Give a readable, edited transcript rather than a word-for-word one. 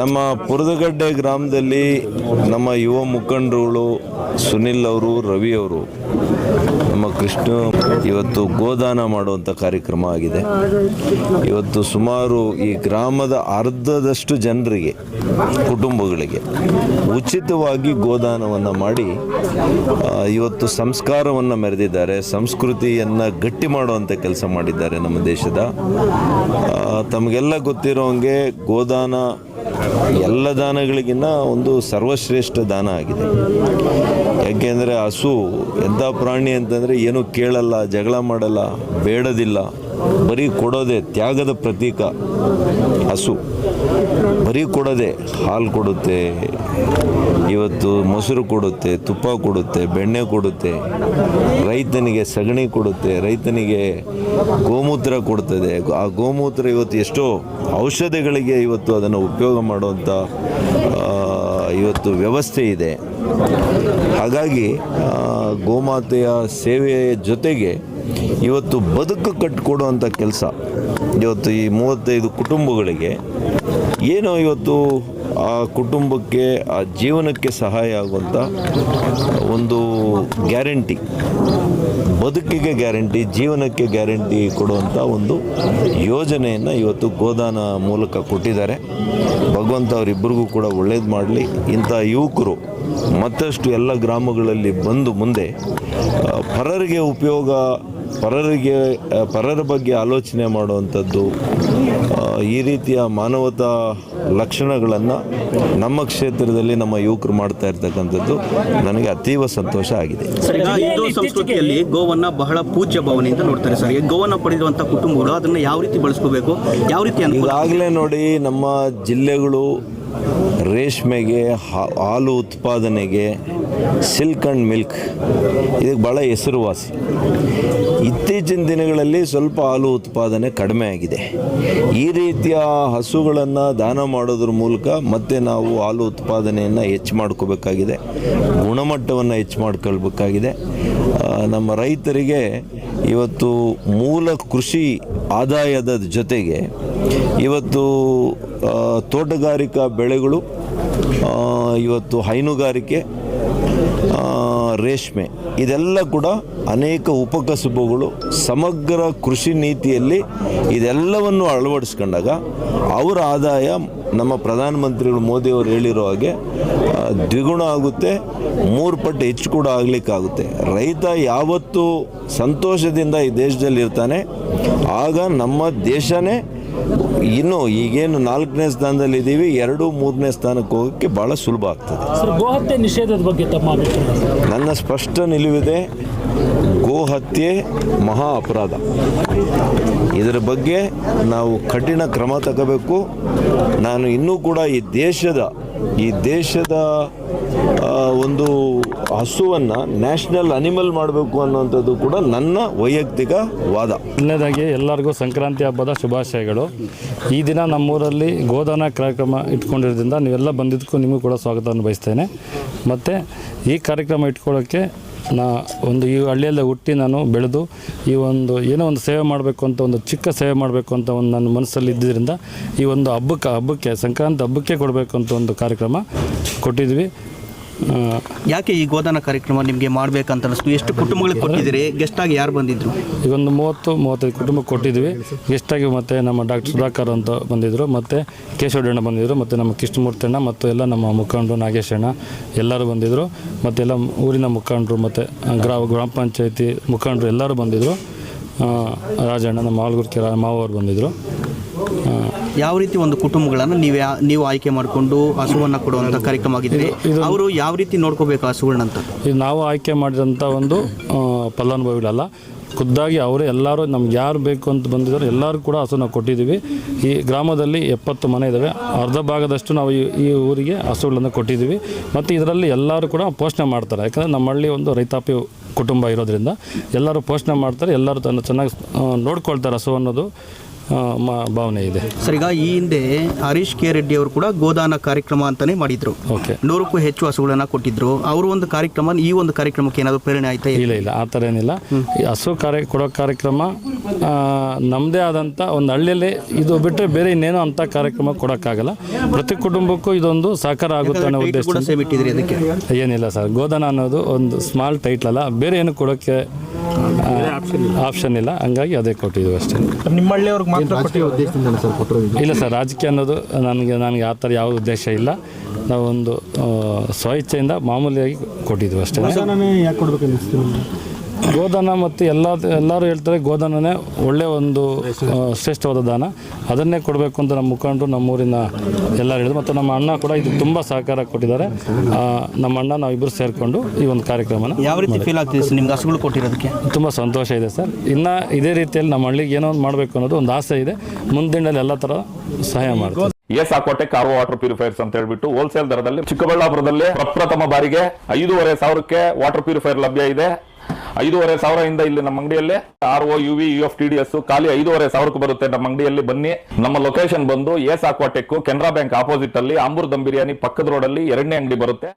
ನಮ್ಮ ಪುರದಗಡ್ಡೆ ಗ್ರಾಮದಲ್ಲಿ ನಮ್ಮ ಯುವ ಮುಖಂಡರುಗಳು ಸುನಿಲ್ ಅವರು, ರವಿ ಅವರು, ನಮ್ಮ ಕೃಷ್ಣ ಇವತ್ತು ಗೋದಾನ ಮಾಡುವಂಥ ಕಾರ್ಯಕ್ರಮ ಆಗಿದೆ. ಇವತ್ತು ಸುಮಾರು ಈ ಗ್ರಾಮದ ಅರ್ಧದಷ್ಟು ಜನರಿಗೆ, ಕುಟುಂಬಗಳಿಗೆ ಉಚಿತವಾಗಿ ಗೋದಾನವನ್ನು ಮಾಡಿ ಇವತ್ತು ಸಂಸ್ಕಾರವನ್ನು ಮೆರೆದಿದ್ದಾರೆ, ಸಂಸ್ಕೃತಿಯನ್ನು ಗಟ್ಟಿ ಮಾಡುವಂಥ ಕೆಲಸ ಮಾಡಿದ್ದಾರೆ ನಮ್ಮ ದೇಶದ. ತಮಗೆಲ್ಲ ಗೊತ್ತಿರೋ ಹಂಗೆ ಗೋದಾನ ಎಲ್ಲ ದಾನಗಳಿಗಿನ್ನ ಒಂದು ಸರ್ವಶ್ರೇಷ್ಠ ದಾನ ಆಗಿದೆ. ಯಾಕೆಂದರೆ ಹಸು ಎಂಥ ಪ್ರಾಣಿ ಅಂತಂದರೆ ಏನೂ ಕೇಳಲ್ಲ, ಜಗಳ ಮಾಡಲ್ಲ, ಬೇಡದಿಲ್ಲ, ಬರೀ ಕೊಡೋದೆ, ತ್ಯಾಗದ ಪ್ರತೀಕ ಹಸು. ಬರೀ ಕೊಡೋದೆ, ಹಾಲು ಕೊಡುತ್ತೆ, ಇವತ್ತು ಮೊಸರು ಕೊಡುತ್ತೆ, ತುಪ್ಪ ಕೊಡುತ್ತೆ, ಬೆಣ್ಣೆ ಕೊಡುತ್ತೆ, ರೈತನಿಗೆ ಸಗಣಿ ಕೊಡುತ್ತೆ, ರೈತನಿಗೆ ಗೋಮೂತ್ರ ಕೊಡ್ತದೆ. ಆ ಗೋಮೂತ್ರ ಇವತ್ತು ಎಷ್ಟೋ ಔಷಧಿಗಳಿಗೆ ಇವತ್ತು ಅದನ್ನು ಉಪಯೋಗ ಮಾಡುವಂಥ ಇವತ್ತು ವ್ಯವಸ್ಥೆ ಇದೆ. ಹಾಗಾಗಿ ಗೋಮಾತೆಯ ಸೇವೆಯ ಜೊತೆಗೆ ಇವತ್ತು ಬದುಕು ಕಟ್ಟಿಕೊಡುವಂಥ ಕೆಲಸ ಇವತ್ತು ಈ 35 ಕುಟುಂಬಗಳಿಗೆ ಏನೋ ಇವತ್ತು ಆ ಕುಟುಂಬಕ್ಕೆ, ಆ ಜೀವನಕ್ಕೆ ಸಹಾಯ ಆಗುವಂಥ ಒಂದು ಗ್ಯಾರಂಟಿ, ಬದುಕಿಗೆ ಗ್ಯಾರಂಟಿ, ಜೀವನಕ್ಕೆ ಗ್ಯಾರಂಟಿ ಕೊಡುವಂಥ ಒಂದು ಯೋಜನೆಯನ್ನು ಇವತ್ತು ಗೋದಾನ ಮೂಲಕ ಕೊಟ್ಟಿದ್ದಾರೆ. ಭಗವಂತ ಅವರಿಬ್ಬರಿಗೂ ಕೂಡ ಒಳ್ಳೇದು ಮಾಡಲಿ. ಇಂಥ ಯುವಕರು ಮತ್ತಷ್ಟು ಎಲ್ಲ ಗ್ರಾಮಗಳಲ್ಲಿ ಬಂದು ಮುಂದೆ ಪರರಿಗೆ ಉಪಯೋಗ, ಪರರ ಬಗ್ಗೆ ಆಲೋಚನೆ ಮಾಡುವಂಥದ್ದು, ಈ ರೀತಿಯ ಮಾನವತಾ ಲಕ್ಷಣಗಳನ್ನು ನಮ್ಮ ಕ್ಷೇತ್ರದಲ್ಲಿ ನಮ್ಮ ಯುವಕರು ಮಾಡ್ತಾ ಇರ್ತಕ್ಕಂಥದ್ದು ನನಗೆ ಅತೀವ ಸಂತೋಷ ಆಗಿದೆ. ಸರ್, ಈಗ ಹಿಂದೂ ಸಂಸ್ಕೃತಿಯಲ್ಲಿ ಗೋವನ್ನು ಬಹಳ ಪೂಜ್ಯ ಭಾವನೆಯಿಂದ ನೋಡ್ತಾರೆ ಸರ್. ಗೋವನ್ನು ಪಡೆದಿರುವಂಥ ಕುಟುಂಬಗಳು ಅದನ್ನು ಯಾವ ರೀತಿ ಬಳಸ್ಕೋಬೇಕು, ಯಾವ ರೀತಿ ಈಗಾಗಲೇ ನೋಡಿ ನಮ್ಮ ಜಿಲ್ಲೆಗಳು ರೇಷ್ಮೆಗೆ, ಹಾಲು ಉತ್ಪಾದನೆಗೆ, ಸಿಲ್ಕ್ ಆ್ಯಂಡ್ ಮಿಲ್ಕ್ ಇದಕ್ಕೆ ಭಾಳ ಹೆಸರುವಾಸಿ. ಇತ್ತೀಚಿನ ದಿನಗಳಲ್ಲಿ ಸ್ವಲ್ಪ ಹಾಲು ಉತ್ಪಾದನೆ ಕಡಿಮೆ ಆಗಿದೆ. ಈ ರೀತಿಯ ಹಸುಗಳನ್ನು ದಾನ ಮಾಡೋದ್ರ ಮೂಲಕ ಮತ್ತೆ ನಾವು ಹಾಲು ಉತ್ಪಾದನೆಯನ್ನು ಹೆಚ್ಚು ಮಾಡ್ಕೋಬೇಕಾಗಿದೆ, ಗುಣಮಟ್ಟವನ್ನು ಹೆಚ್ಚು ಮಾಡ್ಕೊಳ್ಬೇಕಾಗಿದೆ. ನಮ್ಮ ರೈತರಿಗೆ ಇವತ್ತು ಮೂಲ ಕೃಷಿ ಆದಾಯದ ಜೊತೆಗೆ ಇವತ್ತು ತೋಟಗಾರಿಕಾ ಬೆಳೆಗಳು, ಇವತ್ತು ಹೈನುಗಾರಿಕೆ, ರೇಷ್ಮೆ ಇದೆಲ್ಲ ಕೂಡ ಅನೇಕ ಉಪಕಸುಬುಗಳು ಸಮಗ್ರ ಕೃಷಿ ನೀತಿಯಲ್ಲಿ ಇದೆಲ್ಲವನ್ನು ಅಳವಡಿಸ್ಕೊಂಡಾಗ ಅವರ ಆದಾಯ ನಮ್ಮ ಪ್ರಧಾನಮಂತ್ರಿಗಳು ಮೋದಿಯವರು ಹೇಳಿರೋ ಹಾಗೆ ದ್ವಿಗುಣ ಆಗುತ್ತೆ, 3 ಪಟ್ಟು ಹೆಚ್ಚು ಕೂಡ ಆಗಲಿಕ್ಕಾಗುತ್ತೆ. ರೈತ ಯಾವತ್ತು ಸಂತೋಷದಿಂದ ಈ ದೇಶದಲ್ಲಿ ಇರ್ತಾನೆ, ಆಗ ನಮ್ಮ ದೇಶನೇ ಇನ್ನು ಈಗೇನು 4ನೇ ಸ್ಥಾನದಲ್ಲಿ ಇದ್ದೀವಿ, 2, 3ನೇ ಸ್ಥಾನಕ್ಕೆ ಹೋಗೋಕ್ಕೆ ಭಾಳ ಸುಲಭ ಆಗ್ತದೆ. ಗೋಹತ್ಯೆ ನಿಷೇಧದ ಬಗ್ಗೆ ತಮ್ಮ ನನ್ನ ಸ್ಪಷ್ಟ ನಿಲುವಿದೆ. ಗೋಹತ್ಯೆ ಮಹಾ ಅಪರಾಧ. ಇದರ ಬಗ್ಗೆ ನಾವು ಕಠಿಣ ಕ್ರಮ ತಗೋಬೇಕು. ನಾನು ಇನ್ನೂ ಕೂಡ ಈ ದೇಶದ ಒಂದು ಹಸುವನ್ನು ನ್ಯಾಷನಲ್ ಅನಿಮಲ್ ಮಾಡಬೇಕು ಅನ್ನುವಂಥದ್ದು ಕೂಡ ನನ್ನ ವೈಯಕ್ತಿಕ ವಾದ. ಮೊದಲನೇದಾಗಿ ಎಲ್ಲರಿಗೂ ಸಂಕ್ರಾಂತಿ ಹಬ್ಬದ ಶುಭಾಶಯಗಳು. ಈ ದಿನ ನಮ್ಮೂರಲ್ಲಿ ಗೋದಾನ ಕಾರ್ಯಕ್ರಮ ಇಟ್ಕೊಂಡಿರೋದ್ರಿಂದ ನೀವೆಲ್ಲ ಬಂದಿದ್ದಕ್ಕೂ ನಿಮಗೂ ಕೂಡ ಸ್ವಾಗತವನ್ನು ಬಯಸ್ತೇನೆ. ಮತ್ತು ಈ ಕಾರ್ಯಕ್ರಮ ಇಟ್ಕೊಳ್ಳೋಕ್ಕೆ ಈ ಹಳ್ಳಿಯಲ್ಲೇ ಹುಟ್ಟಿ ನಾನು ಬೆಳೆದು ಈ ಏನೋ ಒಂದು ಸೇವೆ ಮಾಡಬೇಕು ಅಂತ, ಒಂದು ಚಿಕ್ಕ ಸೇವೆ ಮಾಡಬೇಕು ಅಂತ ನನ್ನ ಮನಸ್ಸಲ್ಲಿ ಇದ್ದಿದ್ದರಿಂದ ಈ ಒಂದು ಹಬ್ಬಕ್ಕೆ ಸಂಕ್ರಾಂತಿ ಹಬ್ಬಕ್ಕೆ ಕೊಡಬೇಕು ಅಂತ ಒಂದು ಕಾರ್ಯಕ್ರಮ ಕೊಟ್ಟಿದ್ವಿ. ಯಾಕೆ ಈ ಗೋದಾನ ಕಾರ್ಯಕ್ರಮ ನಿಮಗೆ ಮಾಡಬೇಕಂತ ಅನಿಸ್ತು? ಎಷ್ಟು ಕುಟುಂಬಗಳಿಗೆ ಕೊಟ್ಟಿದ್ದೀರಿ? ಗೆಸ್ಟಾಗಿ ಯಾರು ಬಂದಿದ್ದರು? ಈಗ ಒಂದು 30-35 ಕುಟುಂಬಕ್ಕೆ ಕೊಟ್ಟಿದ್ವಿ ಗೆಸ್ಟಾಗಿ. ಮತ್ತು ನಮ್ಮ ಡಾಕ್ಟರ್ ಸುಧಾಕರ್ ಅಂತ ಬಂದಿದ್ದರು, ಮತ್ತು ಕೇಶವಣ್ಣ ಬಂದಿದ್ದರು, ಮತ್ತು ನಮ್ಮ ಕೃಷ್ಣಮೂರ್ತಿ ಅಣ್ಣ, ಮತ್ತು ಎಲ್ಲ ನಮ್ಮ ಮುಖಂಡರು ನಾಗೇಶ್ ಅಣ್ಣ ಎಲ್ಲರೂ ಬಂದಿದ್ದರು, ಮತ್ತು ಎಲ್ಲ ಊರಿನ ಮುಖಂಡರು, ಮತ್ತು ಗ್ರಾಮ ಪಂಚಾಯತಿ ಮುಖಂಡರು ಎಲ್ಲರೂ ಬಂದಿದ್ದರು. ರಾಜಣ್ಣ, ನಮ್ಮ ಆಲ್ಗುರ್ಕಿ ಮಾವವರು ಬಂದಿದ್ದರು. ಯಾವ ರೀತಿ ಒಂದು ಕುಟುಂಬಗಳನ್ನು ನೀವು ಆಯ್ಕೆ ಮಾಡಿಕೊಂಡು ಹಸುವನ್ನು ಕೊಡುವಂಥ ಕಾರ್ಯಕ್ರಮ ಆಗಿದ್ದೀರಿ? ಅವರು ಯಾವ ರೀತಿ ನೋಡ್ಕೋಬೇಕು ಹಸುಗಳನ್ನಂತ? ಇದು ನಾವು ಆಯ್ಕೆ ಮಾಡಿದಂಥ ಒಂದು ಫಲಾನುಭವಿಗಳಲ್ಲ, ಖುದ್ದಾಗಿ ಅವರೇ ಎಲ್ಲರೂ ನಮ್ಗೆ ಯಾರು ಬೇಕು ಅಂತ ಬಂದಿದ್ದಾರೆ ಎಲ್ಲರೂ ಕೂಡ ಹಸುನ ಕೊಟ್ಟಿದ್ದೀವಿ. ಈ ಗ್ರಾಮದಲ್ಲಿ 70 ಮನೆ ಇದ್ದಾವೆ, ಅರ್ಧ ಭಾಗದಷ್ಟು ನಾವು ಈ ಊರಿಗೆ ಹಸುಗಳನ್ನು ಕೊಟ್ಟಿದ್ದೀವಿ. ಮತ್ತು ಇದರಲ್ಲಿ ಎಲ್ಲರೂ ಕೂಡ ಪೋಷಣೆ ಮಾಡ್ತಾರೆ. ಯಾಕಂದರೆ ನಮ್ಮ ಹಳ್ಳಿ ಒಂದು ರೈತಾಪಿ ಕುಟುಂಬ ಇರೋದ್ರಿಂದ ಎಲ್ಲರೂ ಪೋಷಣೆ ಮಾಡ್ತಾರೆ, ಎಲ್ಲರೂ ಚೆನ್ನಾಗಿ ನೋಡ್ಕೊಳ್ತಾರೆ ಹಸು ಅನ್ನೋದು. ಭಾವನೆ ಇದೆ. ಸರ್, ಈಗ ಈ ಹಿಂದೆ ಹರೀಶ್ ಕೆ ರೆಡ್ಡಿ ಅವರು ಕೂಡ ಗೋದಾನ ಕಾರ್ಯಕ್ರಮ ಅಂತಾನೆ ಮಾಡಿದ್ರು. ಓಕೆ, 100ಕ್ಕೂ ಹೆಚ್ಚು ಹಸುಗಳನ್ನ ಕೊಟ್ಟಿದ್ರು. ಅವರು ಒಂದು ಕಾರ್ಯಕ್ರಮ, ಈ ಒಂದು ಕಾರ್ಯಕ್ರಮಕ್ಕೆ ಏನಾದರೂ ಪ್ರೇರಣೆ ಆಯ್ತಾ? ಇಲ್ಲ ಆ ಥರ ಏನಿಲ್ಲ. ಈ ಹಸು ಕೊಡೋ ಕಾರ್ಯಕ್ರಮ ನಮ್ಮದೇ ಆದಂಥ ಒಂದು ಹಳ್ಳಿಯಲ್ಲಿ ಇದು ಬಿಟ್ಟರೆ ಬೇರೆ ಇನ್ನೇನೋ ಅಂಥ ಕಾರ್ಯಕ್ರಮ ಕೊಡೋಕ್ಕಾಗಲ್ಲ. ಪ್ರತಿ ಕುಟುಂಬಕ್ಕೂ ಇದೊಂದು ಸಹಕಾರ ಆಗುತ್ತೆ ಅನ್ನೋ ಉದ್ದೇಶ. ಕೂಡ ಸೇಮ್ ಇಟ್ಟಿದ್ರಿ ಅದಕ್ಕೆ? ಏನಿಲ್ಲ ಸರ್, ಗೋದಾನ ಅನ್ನೋದು ಒಂದು ಸ್ಮಾಲ್ ಟೈಟ್ಲ್ ಅಲ್ಲ, ಬೇರೆ ಏನು ಕೊಡೋಕ್ಕೆ ಆಪ್ಷನ್ ಇಲ್ಲ, ಹಂಗಾಗಿ ಅದೇ ಕೊಟ್ಟಿದ್ದೀವಿ ಅಷ್ಟೇ. ನಿಮ್ಮ ಹಳ್ಳಿಯವ್ರಿಗೆ ಮಾತ್ರ ಇಲ್ಲ ಸರ್, ರಾಜಕೀಯ ಅನ್ನೋದು ನನಗೆ ಆ ಥರ ಯಾವ ಉದ್ದೇಶ ಇಲ್ಲ. ನಾವೊಂದು ಸ್ವಇಚ್ಛೆಯಿಂದ ಮಾಮೂಲಿಯಾಗಿ ಕೊಟ್ಟಿದ್ವಿ ಅಷ್ಟೇ. ಯಾಕೆ ಕೊಡ್ಬೇಕು? ಗೋದಾನ ಮತ್ತು ಎಲ್ಲರೂ ಹೇಳ್ತಾರೆ ಗೋದಾನನೇ ಒಳ್ಳೆಯ ಒಂದು ಶ್ರೇಷ್ಠವಾದ ದಾನ, ಅದನ್ನೇ ಕೊಡಬೇಕು ಅಂತ ನಮ್ಮ ಮುಖಂಡರು, ನಮ್ಮೂರಿನ ಎಲ್ಲರೂ ಹೇಳಿದ್ರು. ಮತ್ತು ನಮ್ಮ ಅಣ್ಣ ಕೂಡ ಇದು ತುಂಬ ಸಹಕಾರ ಕೊಟ್ಟಿದ್ದಾರೆ. ನಮ್ಮ ಅಣ್ಣ ನಾವಿಬ್ಬರು ಸೇರಿಕೊಂಡು ಈ ಒಂದು ಕಾರ್ಯಕ್ರಮನ ಯಾವ ರೀತಿ ಫೀಲ್ ಆಗ್ತಿದೆ ಸರ್ ನಿಮ್ಗೆ ಹಸುಗಳು ಕೊಟ್ಟಿರೋದಕ್ಕೆ? ತುಂಬ ಸಂತೋಷ ಇದೆ ಸರ್. ಇನ್ನು ಇದೇ ರೀತಿಯಲ್ಲಿ ನಮ್ಮ ಹಳ್ಳಿಗೆ ಏನೋ ಒಂದು ಮಾಡಬೇಕು ಅನ್ನೋದು ಒಂದು ಆಸೆ ಇದೆ. ಮುಂದಿನಲ್ಲಿ ಎಲ್ಲ ಥರ ಸಹಾಯ ಮಾಡ್ತೀವಿ. ಎಸ್ಆಕ್ವಾಟೆಕ್ ಆರ್ಒ ವಾಟರ್ ಪ್ಯೂರಿಫೈರ್ಸ್ ಅಂತ ಹೇಳ್ಬಿಟ್ಟು ಹೋಲ್ಸೇಲ್ ದರದಲ್ಲಿ ಚಿಕ್ಕಬಳ್ಳಾಪುರದಲ್ಲಿ ಪ್ರಪ್ರಥಮ ಬಾರಿಗೆ 5,500ಕ್ಕೆ ವಾಟರ್ ಪ್ಯೂರಿಫೈರ್ ಲಭ್ಯ ಇದೆ. 5,500 ಇಲ್ಲಿ ನಮ್ಮ ಅಂಗಡಿಯಲ್ಲಿ RO UV UF TDS ಖಾಲಿ 5,500 ಬರುತ್ತೆ. ನಮ್ಮ ಅಂಗಡಿಯಲ್ಲಿ ಬನ್ನಿ. ನಮ್ಮ ಲೊಕೇಶನ್ ಬಂದು S Aquatech Canara Bank opposite ಅಲ್ಲಿ ಆಂಬೂರ್ ದಮ್ ಬಿರಿಯಾನಿ ಪಕ್ಕದ ರೋಡ್ ಅಲ್ಲಿ 2ನೇ ಅಂಗಡಿ ಬರುತ್ತೆ.